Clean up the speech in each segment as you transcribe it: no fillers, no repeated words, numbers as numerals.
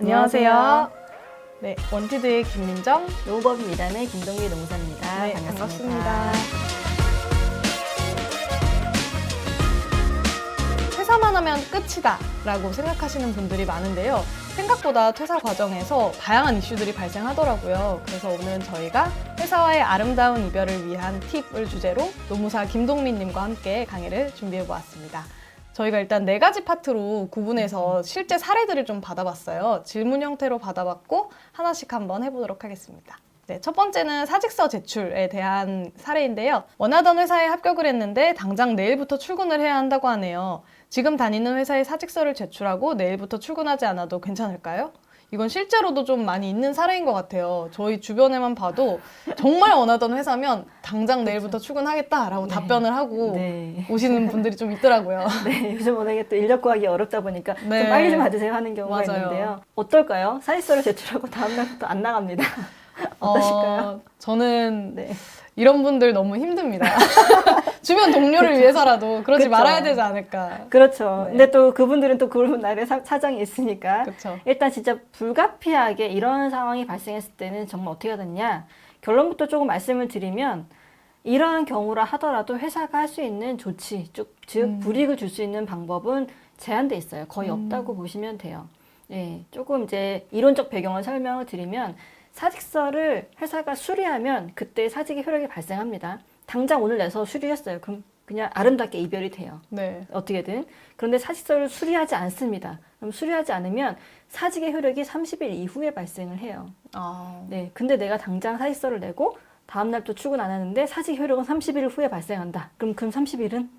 안녕하세요. 네, 원티드의 김민정, 노법입니다의 김동기 농사입니다. 네, 반갑습니다. 퇴사만 하면 끝이다 라고 생각하시는 분들이 많은데요. 생각보다 퇴사 과정에서 다양한 이슈들이 발생하더라고요. 그래서 오늘은 저희가 회사와의 아름다운 이별을 위한 팁을 주제로 노무사 김동민님과 함께 강의를 준비해 보았습니다. 저희가 일단 4가지 파트로 구분해서 실제 사례들을 좀 받아봤어요. 질문 형태로 받아봤고 하나씩 한번 해보도록 하겠습니다. 네, 첫 번째는 사직서 제출에 대한 사례인데요. 원하던 회사에 합격을 했는데 당장 내일부터 출근을 해야 한다고 하네요. 지금 다니는 회사에 사직서를 제출하고 내일부터 출근하지 않아도 괜찮을까요? 이건 실제로도 좀 많이 있는 사례인 것 같아요. 저희 주변에만 봐도 정말 원하던 회사면 당장 내일부터 출근하겠다라고 네. 답변을 하고 네. 오시는 분들이 좀 있더라고요. 네, 요즘 워낙에 또 인력 구하기 어렵다 보니까 네. 좀 빨리 좀 받으세요 하는 경우가 맞아요. 있는데요. 어떨까요? 사직서를 제출하고 다음날부터 안 나갑니다. 어떠실까요? 저는 네. 이런 분들 너무 힘듭니다. 주변 동료를 위해서라도 그러지 그쵸. 말아야 되지 않을까. 그렇죠. 네. 근데 또 그분들은 또 그런 날에 사정이 있으니까 그렇죠. 일단 진짜 불가피하게 이런 상황이 발생했을 때는 정말 어떻게 해야 되느냐. 결론부터 조금 말씀을 드리면 이러한 경우라 하더라도 회사가 할 수 있는 조치, 즉 불이익을 줄 수 있는 방법은 제한돼 있어요. 거의 없다고 보시면 돼요. 예, 조금 이제 이론적 배경을 설명을 드리면 사직서를 회사가 수리하면 그때 사직의 효력이 발생합니다. 당장 오늘 내서 수리했어요. 그럼 그냥 아름답게 이별이 돼요. 네. 어떻게든. 그런데 사직서를 수리하지 않습니다. 그럼 수리하지 않으면 사직의 효력이 30일 이후에 발생을 해요. 네. 근데 내가 당장 사직서를 내고 다음날 또 출근 안 하는데 사직 효력은 30일 후에 발생한다. 그럼 30일은?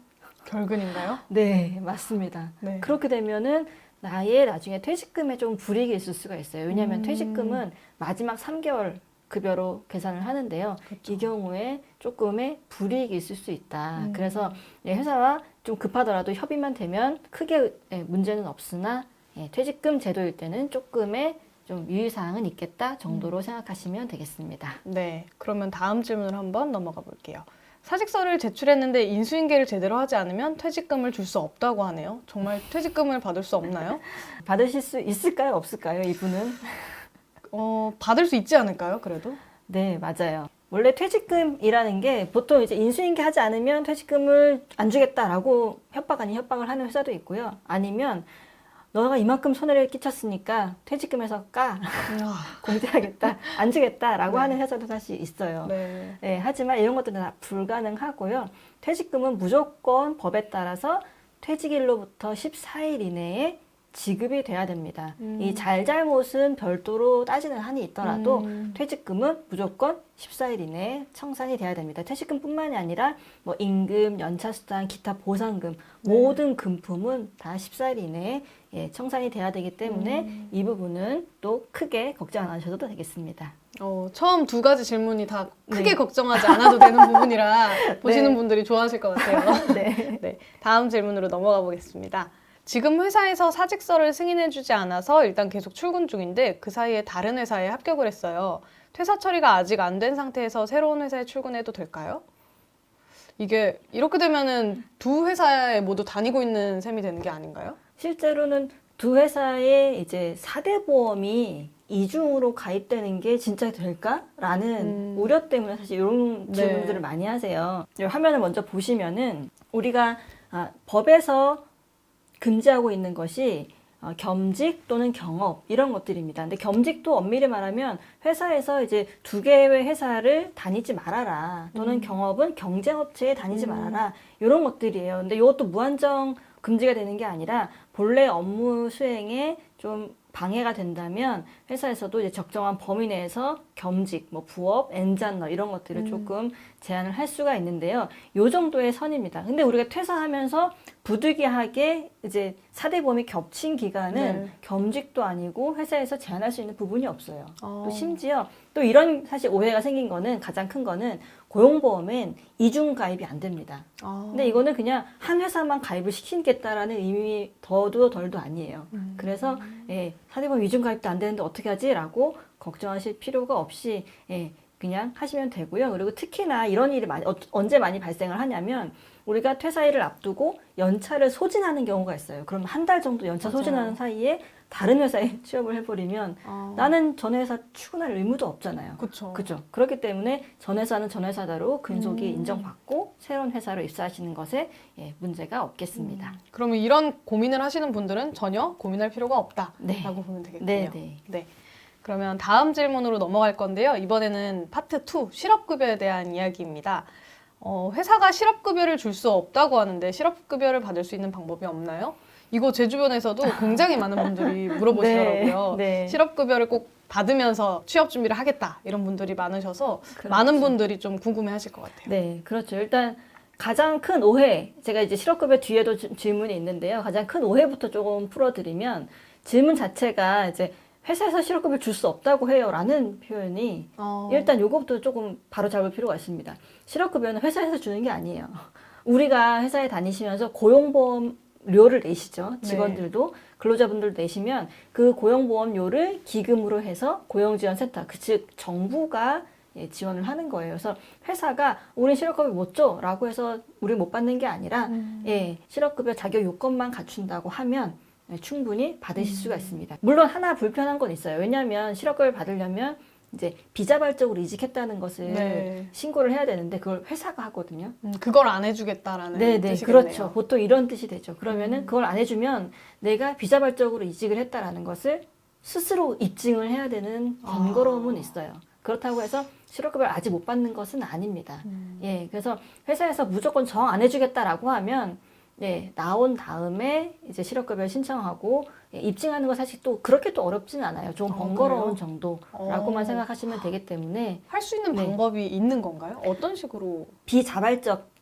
결근인가요? 네, 맞습니다. 네. 그렇게 되면은 나의 나중에 퇴직금에 좀 불이익이 있을 수가 있어요. 왜냐하면 퇴직금은 마지막 3개월 급여로 계산을 하는데요. 그렇죠. 이 경우에 조금의 불이익이 있을 수 있다. 그래서 회사와 좀 급하더라도 협의만 되면 크게 문제는 없으나 퇴직금 제도일 때는 조금의 좀 유의사항은 있겠다 정도로 생각하시면 되겠습니다. 네. 그러면 다음 질문을 한번 넘어가 볼게요. 사직서를 제출했는데 인수인계를 제대로 하지 않으면 퇴직금을 줄 수 없다고 하네요. 정말 퇴직금을 받을 수 없나요? 받으실 수 있을까요? 없을까요? 이분은? 받을 수 있지 않을까요? 그래도? 네, 맞아요. 원래 퇴직금이라는 게 보통 이제 인수인계 하지 않으면 퇴직금을 안 주겠다라고 협박 아닌 협박을 하는 회사도 있고요. 아니면 너가 이만큼 손해를 끼쳤으니까 퇴직금에서 공제하겠다, 안 주겠다라고 네. 하는 회사도 사실 있어요. 네. 네, 하지만 이런 것들은 다 불가능하고요. 퇴직금은 무조건 법에 따라서 퇴직일로부터 14일 이내에 지급이 돼야 됩니다. 이 잘잘못은 별도로 따지는 한이 있더라도 퇴직금은 무조건 14일 이내에 청산이 돼야 됩니다. 퇴직금뿐만이 아니라 뭐 임금, 연차수당, 기타 보상금 모든 금품은 다 14일 이내에 청산이 돼야 되기 때문에 이 부분은 또 크게 걱정 안 하셔도 되겠습니다. 처음 2가지 질문이 다 크게 네. 걱정하지 않아도 되는 부분이라 보시는 네. 분들이 좋아하실 것 같아요. 네. 네, 다음 질문으로 넘어가 보겠습니다. 지금 회사에서 사직서를 승인해주지 않아서 일단 계속 출근 중인데 그 사이에 다른 회사에 합격을 했어요. 퇴사 처리가 아직 안 된 상태에서 새로운 회사에 출근해도 될까요? 이게 이렇게 되면은 2 회사에 모두 다니고 있는 셈이 되는 게 아닌가요? 실제로는 두 회사의 이제 4대 보험이 이중으로 가입되는 게 진짜 될까라는 우려 때문에 사실 이런 질문들을 많이 하세요. 이 화면을 먼저 보시면은 우리가 법에서 금지하고 있는 것이 겸직 또는 경업 이런 것들입니다. 근데 겸직도 엄밀히 말하면 회사에서 이제 2개의 회사를 다니지 말아라 또는 경업은 경쟁업체에 다니지 말아라 이런 것들이에요. 근데 이것도 무한정 금지가 되는 게 아니라 본래 업무 수행에 좀 방해가 된다면 회사에서도 이제 적정한 범위 내에서 겸직, 뭐 부업, 엔잔러 이런 것들을 조금 제한을 할 수가 있는데요. 요 정도의 선입니다. 근데 우리가 퇴사하면서 부득이하게 이제 4대 보험이 겹친 기간은 겸직도 아니고 회사에서 제한할 수 있는 부분이 없어요. 또 심지어 또 이런 사실 오해가 생긴 거는 가장 큰 거는 고용보험엔 이중 가입이 안 됩니다. 근데 이거는 그냥 한 회사만 가입을 시키겠다라는 의미 더도 덜도 아니에요. 그래서 4대 보험 이중 가입도 안 되는데 어떻게 하지? 라고 걱정하실 필요가 없이 그냥 하시면 되고요. 그리고 특히나 이런 일이 언제 많이 발생을 하냐면 우리가 퇴사일을 앞두고 연차를 소진하는 경우가 있어요. 그럼 한 달 정도 연차 맞아요. 소진하는 사이에 다른 회사에 취업을 해버리면 아, 나는 전 회사 출근할 의무도 없잖아요. 그쵸. 그죠? 그렇기 때문에 전 회사는 전 회사대로 근속이 음. 인정받고 새로운 회사로 입사하시는 것에 예, 문제가 없겠습니다. 그러면 이런 고민을 하시는 분들은 전혀 고민할 필요가 없다라고 네. 보면 되겠군요. 네, 네. 네. 그러면 다음 질문으로 넘어갈 건데요. 이번에는 파트 2, 실업급여에 대한 이야기입니다. 회사가 실업급여를 줄 수 없다고 하는데 실업급여를 받을 수 있는 방법이 없나요? 이거 제 주변에서도 굉장히 많은 분들이 물어보시더라고요. 네, 네. 실업급여를 꼭 받으면서 취업 준비를 하겠다 이런 분들이 많으셔서 그렇죠. 많은 분들이 좀 궁금해하실 것 같아요. 네, 그렇죠. 일단 가장 큰 오해, 제가 이제 실업급여 뒤에도 질문이 있는데요. 가장 큰 오해부터 조금 풀어드리면 질문 자체가 이제 회사에서 실업급여 줄 수 없다고 해요라는 표현이 일단 요거부터 조금 바로 잡을 필요가 있습니다. 실업급여는 회사에서 주는 게 아니에요. 우리가 회사에 다니시면서 고용보험료를 내시죠. 직원들도 근로자분들도 내시면 그 고용보험료를 기금으로 해서 고용지원센터, 즉 정부가 예, 지원을 하는 거예요. 그래서 회사가 우리 실업급여 못 줘라고 해서 우리 못 받는 게 아니라 예, 실업급여 자격 요건만 갖춘다고 하면 예, 충분히 받으실 수가 있습니다. 물론 하나 불편한 건 있어요. 왜냐하면 실업급여 받으려면 이제 비자발적으로 이직했다는 것을 네. 신고를 해야 되는데 그걸 회사가 하거든요. 그걸 안 해주겠다라는 네네, 뜻이겠네요. 그렇죠. 보통 이런 뜻이 되죠. 그러면은 그걸 안 해주면 내가 비자발적으로 이직을 했다라는 것을 스스로 입증을 해야 되는 번거로움은 있어요. 그렇다고 해서 실업급여를 아직 못 받는 것은 아닙니다. 예, 그래서 회사에서 무조건 정 안 해주겠다라고 하면 예, 나온 다음에 이제 실업급여 신청하고 예, 입증하는 건 사실 또 그렇게 또 어렵진 않아요. 좀 번거로운 그래요? 정도라고만 생각하시면 되기 때문에 할 수 있는 네. 방법이 있는 건가요? 어떤 식으로? 비자발적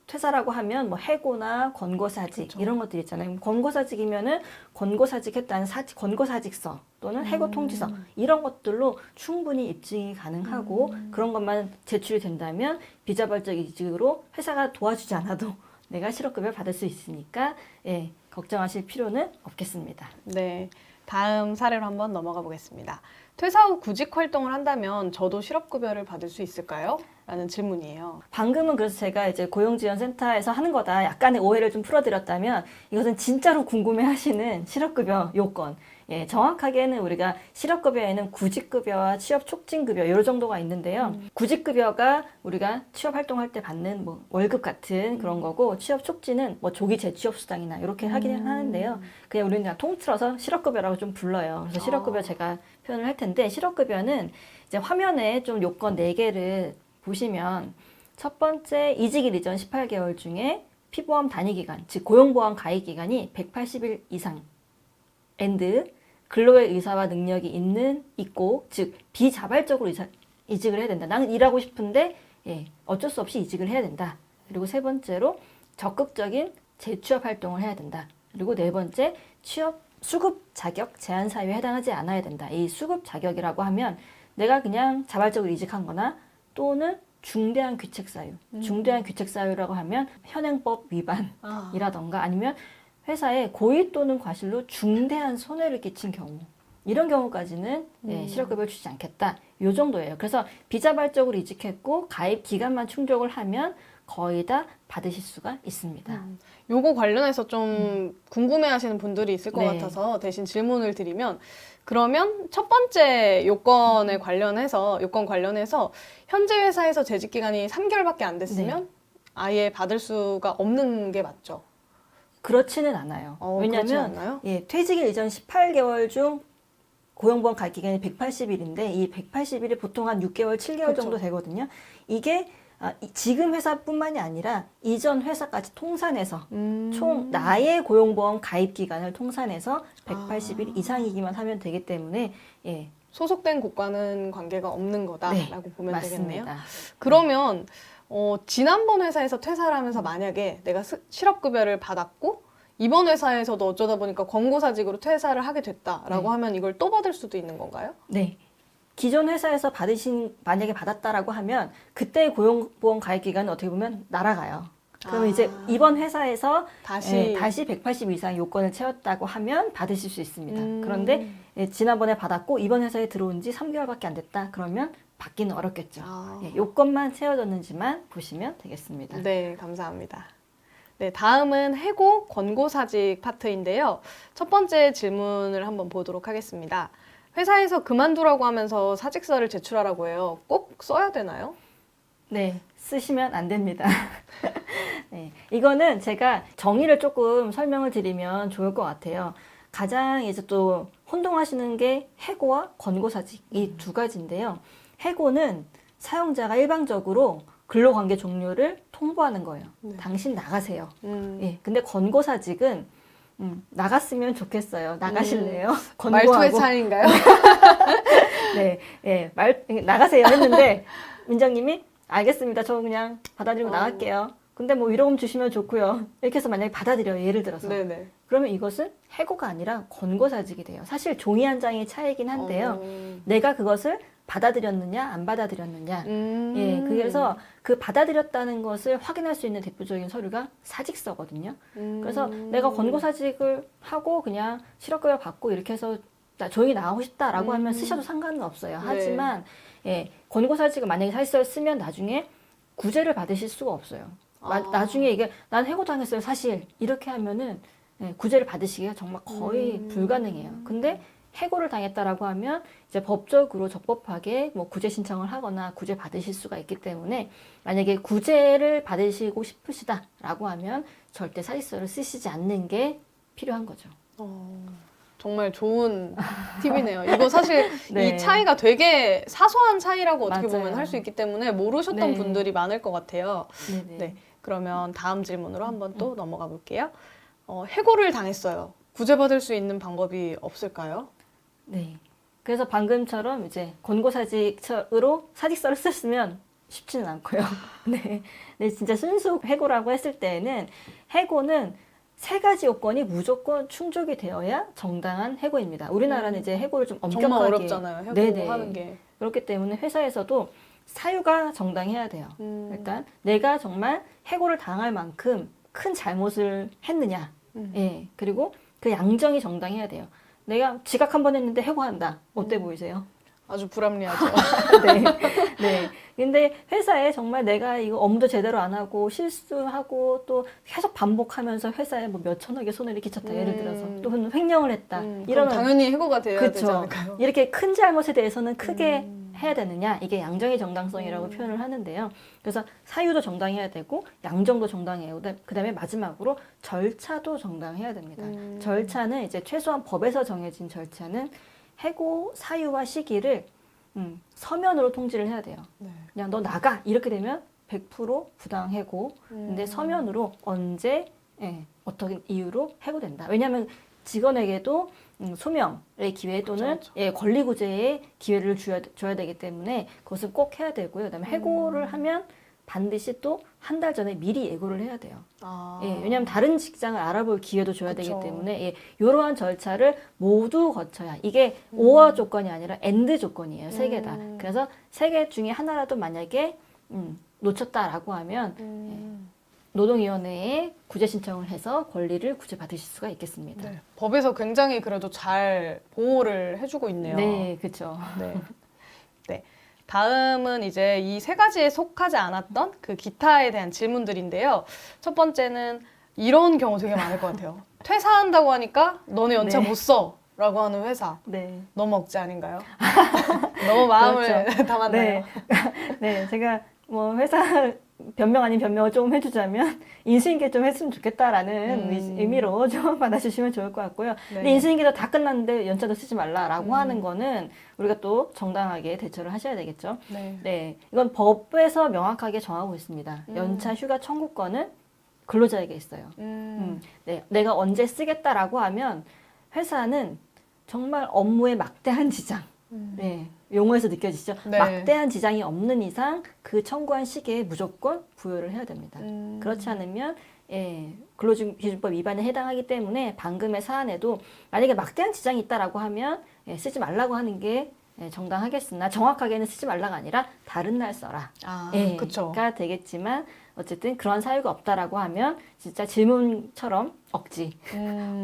퇴사라고 하면 뭐 해고나 권고사직 그쵸. 이런 것들 있잖아요. 권고사직이면은 권고사직했다는 권고사직서 또는 해고 통지서 이런 것들로 충분히 입증이 가능하고 그런 것만 제출이 된다면 비자발적 이직으로 회사가 도와주지 않아도 내가 실업급여 받을 수 있으니까 예, 걱정하실 필요는 없겠습니다. 네, 다음 사례로 한번 넘어가 보겠습니다. 퇴사 후 구직 활동을 한다면 저도 실업급여를 받을 수 있을까요? 라는 질문이에요. 방금은 그래서 제가 이제 고용지원센터에서 하는 거다 약간의 오해를 좀 풀어드렸다면 이것은 진짜로 궁금해하시는 실업급여 요건. 예, 정확하게는 우리가 실업급여에는 구직급여와 취업촉진급여 이런 정도가 있는데요. 구직급여가 우리가 취업활동할 때 받는 뭐 월급 같은 그런 거고 취업촉진은 뭐 조기 재취업수당이나 이렇게 하긴 하는데요. 그냥 우리는 그냥 통틀어서 실업급여라고 좀 불러요. 그래서 실업급여 제가 표현을 할 텐데 실업급여는 이제 화면에 좀 요건 4개를 보시면 첫 번째 이직일 이전 18개월 중에 피보험 단위기간, 즉 고용보험 가입기간이 180일 이상 and 근로의 의사와 능력이 있고 즉 비자발적으로 이직을 해야 된다. 나는 일하고 싶은데 예, 어쩔 수 없이 이직을 해야 된다. 그리고 세 번째로 적극적인 재취업 활동을 해야 된다. 그리고 네 번째 취업 수급 자격 제한 사유에 해당하지 않아야 된다. 이 수급 자격이라고 하면 내가 그냥 자발적으로 이직한 거나 또는 중대한 귀책 사유. 중대한 귀책 사유라고 하면 현행법 위반이라던가 아니면 회사에 고의 또는 과실로 중대한 손해를 끼친 경우 이런 경우까지는 예, 실업급여를 주지 않겠다. 이 정도예요. 그래서 비자발적으로 이직했고 가입 기간만 충족을 하면 거의 다 받으실 수가 있습니다. 요거 관련해서 좀 궁금해하시는 분들이 있을 것 네. 같아서 대신 질문을 드리면 그러면 첫 번째 요건 관련해서 현재 회사에서 재직 기간이 3개월밖에 안 됐으면 아예 받을 수가 없는 게 맞죠? 그렇지는 않아요. 그렇지 왜냐하면 않나요? 예, 퇴직일 이전 18개월 중 고용보험 가입 기간이 180일인데 이 180일이 보통 한 6개월, 7개월 그쵸. 정도 되거든요. 이게 지금 회사뿐만이 아니라 이전 회사까지 통산해서 총 나의 고용보험 가입 기간을 통산해서 180일 이상이기만 하면 되기 때문에 예, 소속된 곳과는 관계가 없는 거다라고 보면 되겠네요. 맞습니다. 그러면 지난번 회사에서 퇴사를 하면서 만약에 내가 실업급여를 받았고 이번 회사에서도 어쩌다 보니까 권고사직으로 퇴사를 하게 됐다라고 하면 이걸 또 받을 수도 있는 건가요? 네. 기존 회사에서 만약에 받았다라고 하면 그때 고용보험 가입 기간은 어떻게 보면 날아가요. 그러면 이제 이번 회사에서 다시 180 이상 요건을 채웠다고 하면 받으실 수 있습니다. 그런데 지난번에 받았고 이번 회사에 들어온 지 3개월밖에 안 됐다. 그러면 받기는 어렵겠죠. 요건만 채워졌는지만 보시면 되겠습니다. 네, 감사합니다. 네, 다음은 해고 권고사직 파트인데요. 첫 번째 질문을 한번 보도록 하겠습니다. 회사에서 그만두라고 하면서 사직서를 제출하라고 해요. 꼭 써야 되나요? 네, 쓰시면 안 됩니다. 네, 이거는 제가 정의를 조금 설명을 드리면 좋을 것 같아요. 가장 이제 또 혼동하시는 게 해고와 권고사직 이 두 가지인데요. 해고는 사용자가 일방적으로 근로관계 종료를 통보하는 거예요. 네. 당신 나가세요. 예, 근데 권고사직은 나갔으면 좋겠어요. 나가실래요? 말투의 차이인가요? 네, 예, 나가세요 했는데 민정님이 알겠습니다. 저 그냥 받아들이고 나갈게요. 근데 뭐 위로금 주시면 좋고요. 이렇게 해서 만약에 받아들여요. 예를 들어서. 네네. 그러면 이것은 해고가 아니라 권고사직이 돼요. 사실 종이 한 장의 차이긴 한데요. 내가 그것을 받아들였느냐 안 받아들였느냐. 예, 그래서 그 받아들였다는 것을 확인할 수 있는 대표적인 서류가 사직서거든요. 그래서 내가 권고사직을 하고 그냥 실업급여 받고 이렇게 해서 나 조용히 나가고 싶다라고 하면 쓰셔도 상관은 없어요. 네. 하지만 예, 권고사직을 만약에 사직서를 쓰면 나중에 구제를 받으실 수가 없어요. 나중에 이게 난 해고당했어요 사실 이렇게 하면은 예, 구제를 받으시기가 정말 거의 불가능해요. 근데 해고를 당했다라고 하면 이제 법적으로 적법하게 뭐 구제 신청을 하거나 구제 받으실 수가 있기 때문에 만약에 구제를 받으시고 싶으시다라고 하면 절대 사직서를 쓰시지 않는 게 필요한 거죠. 정말 좋은 팁이네요. 이거 사실 네. 이 차이가 되게 사소한 차이라고 어떻게 맞아요. 보면 할 수 있기 때문에 모르셨던 네. 분들이 많을 것 같아요. 네네. 네, 그러면 다음 질문으로 한번 또 넘어가 볼게요. 해고를 당했어요. 구제받을 수 있는 방법이 없을까요? 네. 그래서 방금처럼 이제 권고사직으로 사직서를 썼으면 쉽지는 않고요. 네. 네, 진짜 순수 해고라고 했을 때는 해고는 세 가지 요건이 무조건 충족이 되어야 정당한 해고입니다. 우리나라는 이제 해고를 좀 엄격하게 정말 어렵잖아요. 해고하는 게. 그렇기 때문에 회사에서도 사유가 정당해야 돼요. 일단 내가 정말 해고를 당할 만큼 큰 잘못을 했느냐. 예. 그리고 그 양정이 정당해야 돼요. 내가 지각 한 번 했는데 해고한다. 어때 보이세요? 아주 불합리하죠. 네. 네. 근데 회사에 정말 내가 이거 업무도 제대로 안 하고 실수하고 또 계속 반복하면서 회사에 뭐 몇천억의 손해를 끼쳤다. 예를 들어서 또 횡령을 했다. 그럼 이러면 당연히 해고가 돼야 되지 그쵸. 않을까요? 이렇게 큰 잘못에 대해서는 크게 해야 되느냐 이게 양정의 정당성이라고 표현을 하는데요. 그래서 사유도 정당해야 되고 양정도 정당해요. 그다음에 마지막으로 절차도 정당해야 됩니다. 절차는 이제 최소한 법에서 정해진 절차는 해고 사유와 시기를 서면으로 통지를 해야 돼요. 네. 그냥 너 나가 이렇게 되면 100% 부당 해고. 근데 서면으로 언제 어떤 이유로 해고된다. 왜냐하면 직원에게도 소명의 기회 또는 그렇죠. 예, 권리구제의 기회를 줘야 되기 때문에 그것을 꼭 해야 되고요. 그다음에 해고를 하면 반드시 또 한 달 전에 미리 예고를 해야 돼요. 예, 왜냐하면 다른 직장을 알아볼 기회도 줘야 그쵸. 되기 때문에 예, 이러한 절차를 모두 거쳐야 이게 오어 조건이 아니라 엔드 조건이에요. 세 개다. 그래서 세 개 중에 하나라도 만약에 놓쳤다라고 하면 노동위원회에 구제 신청을 해서 권리를 구제받으실 수가 있겠습니다. 네. 법에서 굉장히 그래도 잘 보호를 해주고 있네요. 네, 그렇죠. 네. 네. 다음은 이제 이 세 가지에 속하지 않았던 그 기타에 대한 질문들인데요. 첫 번째는 이런 경우 되게 많을 것 같아요. 퇴사한다고 하니까 너네 연차 네. 못 써. 라고 하는 회사. 네. 너무 억지 아닌가요? 너무 마음을 그렇죠. 담았나요? 네. 네, 제가 뭐 회사 변명 아닌 변명을 좀 해주자면 인수인계 좀 했으면 좋겠다라는 의미로 좀 받아주시면 좋을 것 같고요. 네. 근데 인수인계도 다 끝났는데 연차도 쓰지 말라라고 하는 거는 우리가 또 정당하게 대처를 하셔야 되겠죠. 네. 네, 이건 법에서 명확하게 정하고 있습니다. 연차 휴가 청구권은 근로자에게 있어요. 네, 내가 언제 쓰겠다라고 하면 회사는 정말 업무에 막대한 지장, 네, 용어에서 느껴지죠. 네. 막대한 지장이 없는 이상 그 청구한 시기에 무조건 부여를 해야 됩니다. 그렇지 않으면 예, 근로기준법 위반에 해당하기 때문에 방금의 사안에도 만약에 막대한 지장이 있다라고 하면 예, 쓰지 말라고 하는 게 예, 정당하겠으나 정확하게는 쓰지 말라가 아니라 다른 날 써라. 예, 그쵸. 가 되겠지만 어쨌든 그런 사유가 없다라고 하면 진짜 질문처럼 억지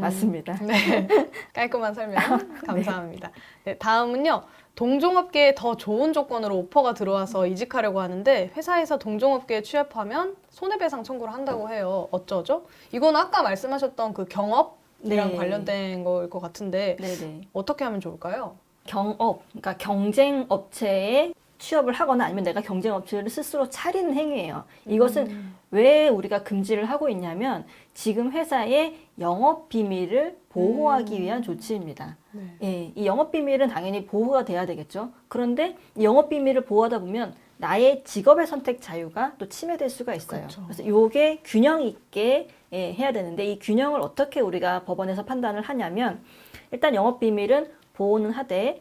맞습니다. 네. 깔끔한 설명 감사합니다. 네, 다음은요. 동종업계에 더 좋은 조건으로 오퍼가 들어와서 이직하려고 하는데 회사에서 동종업계에 취업하면 손해배상 청구를 한다고 해요. 어쩌죠? 이건 아까 말씀하셨던 그 경업이랑 네. 관련된 거일 것 같은데 네네. 어떻게 하면 좋을까요? 경업, 그러니까 경쟁 업체에 취업을 하거나 아니면 내가 경쟁 업체를 스스로 차리는 행위예요. 이것은 왜 우리가 금지를 하고 있냐면 지금 회사의 영업 비밀을 보호하기 위한 조치입니다. 네. 예, 이 영업 비밀은 당연히 보호가 돼야 되겠죠. 그런데 이 영업 비밀을 보호하다 보면 나의 직업의 선택 자유가 또 침해될 수가 있어요. 그렇죠. 그래서 이게 균형 있게 해야 되는데 이 균형을 어떻게 우리가 법원에서 판단을 하냐면 일단 영업 비밀은 보호는 하되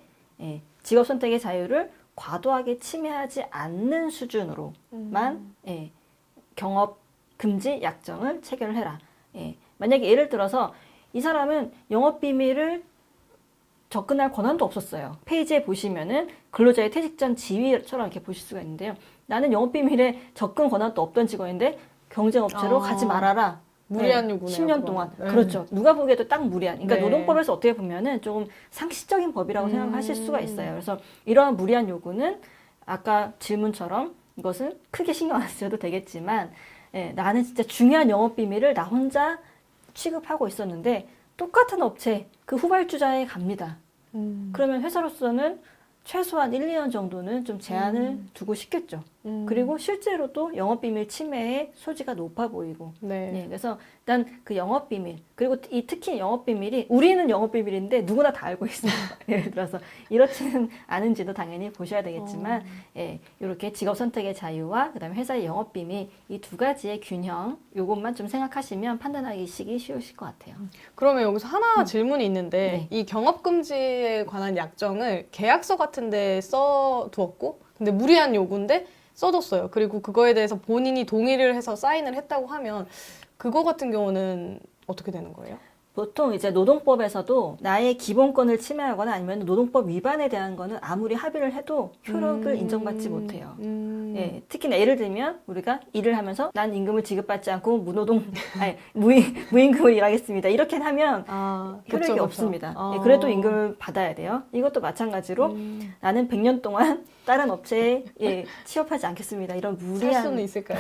직업 선택의 자유를 과도하게 침해하지 않는 수준으로만 경업 금지 약정을 체결을 해라. 만약에 예를 들어서 이 사람은 영업 비밀을 접근할 권한도 없었어요. 페이지에 보시면은 근로자의 퇴직 전 지위처럼 이렇게 보실 수가 있는데요. 나는 영업 비밀에 접근 권한도 없던 직원인데 경쟁업체로 가지 말아라. 무리한 요구네요. 10년 동안. 그렇죠. 누가 보기에도 딱 무리한. 그러니까 네. 노동법에서 어떻게 보면은 조금 상식적인 법이라고 생각하실 수가 있어요. 그래서 이러한 무리한 요구는 아까 질문처럼 이것은 크게 신경 안 쓰셔도 되겠지만 나는 진짜 중요한 영업 비밀을 나 혼자 취급하고 있었는데 똑같은 업체 그 후발주자에 갑니다. 그러면 회사로서는 최소한 1, 2년 정도는 좀 제한을 두고 싶겠죠. 그리고 실제로도 영업비밀 침해의 소지가 높아 보이고. 네. 그래서 일단 그 영업비밀, 그리고 특히 영업비밀이 우리는 영업비밀인데 누구나 다 알고 있습니다. 예를 들어서 이렇지는 않은지도 당연히 보셔야 되겠지만 이렇게 직업 선택의 자유와 그다음에 회사의 영업비밀 이 두 가지의 균형 요것만 좀 생각하시면 판단하기 쉬우실 것 같아요. 그러면 여기서 하나 질문이 있는데 네. 이 경업금지에 관한 약정을 계약서 같은 데 써두었고 근데 무리한 요구인데 써뒀어요. 그리고 그거에 대해서 본인이 동의를 해서 사인을 했다고 하면 그거 같은 경우는 어떻게 되는 거예요? 보통 이제 노동법에서도 나의 기본권을 침해하거나 아니면 노동법 위반에 대한 거는 아무리 합의를 해도 효력을 인정받지 못해요. 특히나 예를 들면 우리가 일을 하면서 난 임금을 지급받지 않고 아니, 무임금을 일하겠습니다. 이렇게 하면 효력이 그쵸. 없습니다. 그래도 임금을 받아야 돼요. 이것도 마찬가지로 나는 100년 동안 다른 업체에 취업하지 않겠습니다. 이런 무리한 살 수는 있을까요?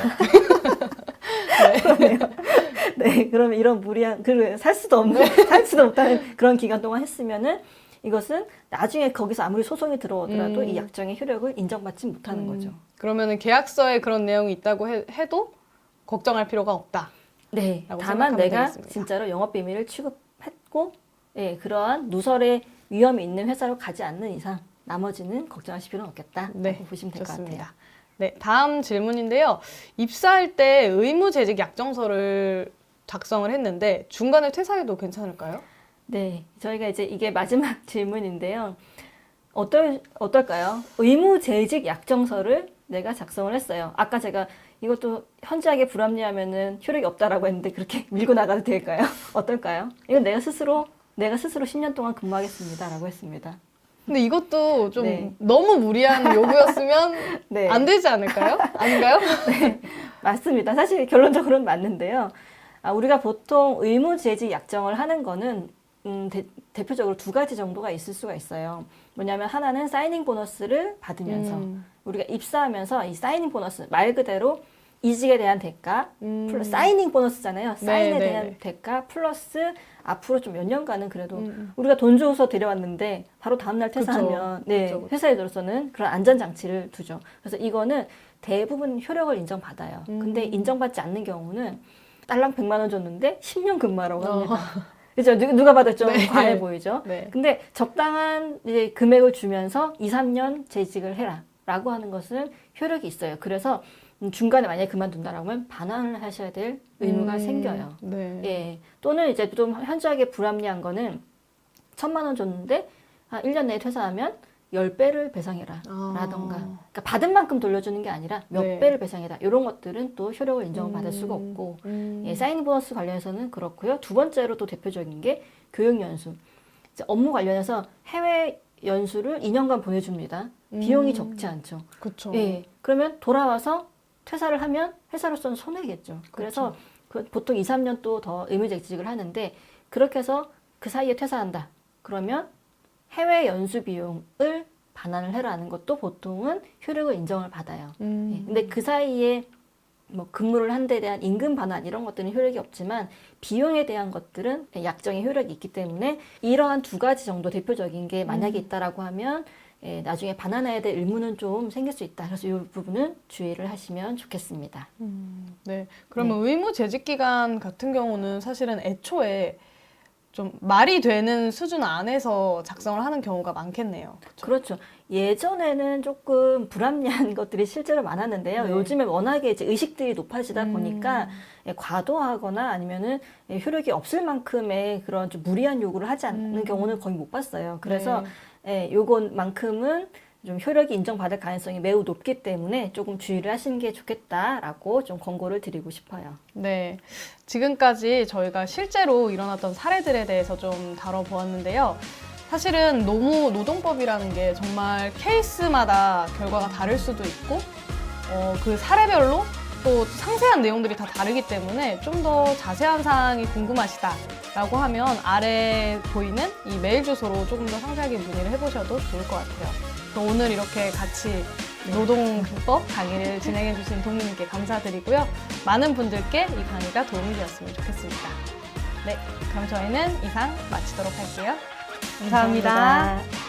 네, 그러면 이런 무리한, 살 수도 없다는 그런 기간 동안 했으면은 이것은 나중에 거기서 아무리 소송이 들어오더라도 이 약정의 효력을 인정받지 못하는 거죠. 그러면은 계약서에 그런 내용이 있다고 해도 걱정할 필요가 없다. 네, 라고 다만 생각하면 내가 되겠습니다. 진짜로 영업비밀을 취급했고, 그러한 누설의 위험이 있는 회사로 가지 않는 이상 나머지는 걱정하실 필요는 없겠다. 네, 보시면 될 것 같아요. 좋습니다. 네, 다음 질문인데요. 입사할 때 의무재직 약정서를 작성을 했는데 중간에 퇴사해도 괜찮을까요? 네, 저희가 이제 이게 마지막 질문인데요. 어떨까요? 의무재직 약정서를 내가 작성을 했어요. 아까 제가 이것도 현저하게 불합리하면은 효력이 없다라고 했는데 그렇게 밀고 나가도 될까요? 어떨까요? 이건 내가 스스로 10년 동안 근무하겠습니다라고 했습니다. 근데 이것도 좀 네. 너무 무리한 요구였으면 네. 안 되지 않을까요? 아닌가요? 네, 맞습니다. 사실 결론적으로는 맞는데요. 우리가 보통 의무재직 약정을 하는 거는 대표적으로 두 가지 정도가 있을 수가 있어요. 뭐냐면 하나는 사이닝 보너스를 받으면서 우리가 입사하면서 이 사이닝 보너스 말 그대로 이직에 대한 대가 플러스 사이닝 보너스잖아요. 사인에 대한 대가 플러스 앞으로 좀 몇 년간은 그래도 우리가 돈 주어서 데려왔는데 바로 다음날 퇴사하면 그쵸. 회사에 들어서는 그런 안전장치를 두죠. 그래서 이거는 대부분 효력을 인정받아요. 근데 인정받지 않는 경우는 딸랑 100만 원 줬는데 10년 근무하라고 합니다. 그죠? 누가 봐도 좀 네. 과해 보이죠? 네. 근데 적당한 이제 금액을 주면서 2, 3년 재직을 해라. 라고 하는 것은 효력이 있어요. 그래서 중간에 만약에 그만둔다라고 하면 반환을 하셔야 될 의무가 생겨요. 네. 또는 이제 좀 현저하게 불합리한 거는 1,000만 원 줬는데 한 1년 내에 퇴사하면 10배를 배상해라. 라던가. 그러니까 받은 만큼 돌려주는 게 아니라 몇 배를 배상해라. 이런 것들은 또 효력을 인정받을 수가 없고 사인 보너스 관련해서는 그렇고요. 두 번째로 또 대표적인 게 교육연수. 업무 관련해서 해외 연수를 2년간 보내줍니다. 비용이 적지 않죠. 그렇죠. 그러면 돌아와서 퇴사를 하면 회사로서는 손해겠죠. 그래서 보통 2, 3년 또 더 의무재직을 하는데 그렇게 해서 그 사이에 퇴사한다. 그러면 해외 연수 비용을 반환을 해라는 것도 보통은 효력을 인정을 받아요. 근데 그 사이에 뭐 근무를 한 데 대한 임금 반환 이런 것들은 효력이 없지만 비용에 대한 것들은 약정의 효력이 있기 때문에 이러한 두 가지 정도 대표적인 게 만약에 있다라고 하면 나중에 반환해야 될 의무는 좀 생길 수 있다. 그래서 이 부분은 주의를 하시면 좋겠습니다. 네. 그러면 의무 재직 기간 같은 경우는 사실은 애초에 좀 말이 되는 수준 안에서 작성을 하는 경우가 많겠네요. 그렇죠. 예전에는 조금 불합리한 것들이 실제로 많았는데요. 네. 요즘에 워낙에 이제 의식들이 높아지다 보니까 과도하거나 아니면은 효력이 없을 만큼의 그런 좀 무리한 요구를 하지 않는 경우는 거의 못 봤어요. 그래서 요것만큼은 좀 효력이 인정받을 가능성이 매우 높기 때문에 조금 주의를 하시는 게 좋겠다라고 좀 권고를 드리고 싶어요. 네. 지금까지 저희가 실제로 일어났던 사례들에 대해서 좀 다뤄보았는데요. 사실은 노무노동법이라는 게 정말 케이스마다 결과가 다를 수도 있고, 그 사례별로 또 상세한 내용들이 다 다르기 때문에 좀 더 자세한 사항이 궁금하시다라고 하면 아래 보이는 이 메일 주소로 조금 더 상세하게 문의를 해보셔도 좋을 것 같아요. 오늘 이렇게 같이 노동법 강의를 진행해 주신 동민님께 감사드리고요. 많은 분들께 이 강의가 도움이 되었으면 좋겠습니다. 네, 그럼 저희는 이상 마치도록 할게요. 감사합니다. 감사합니다.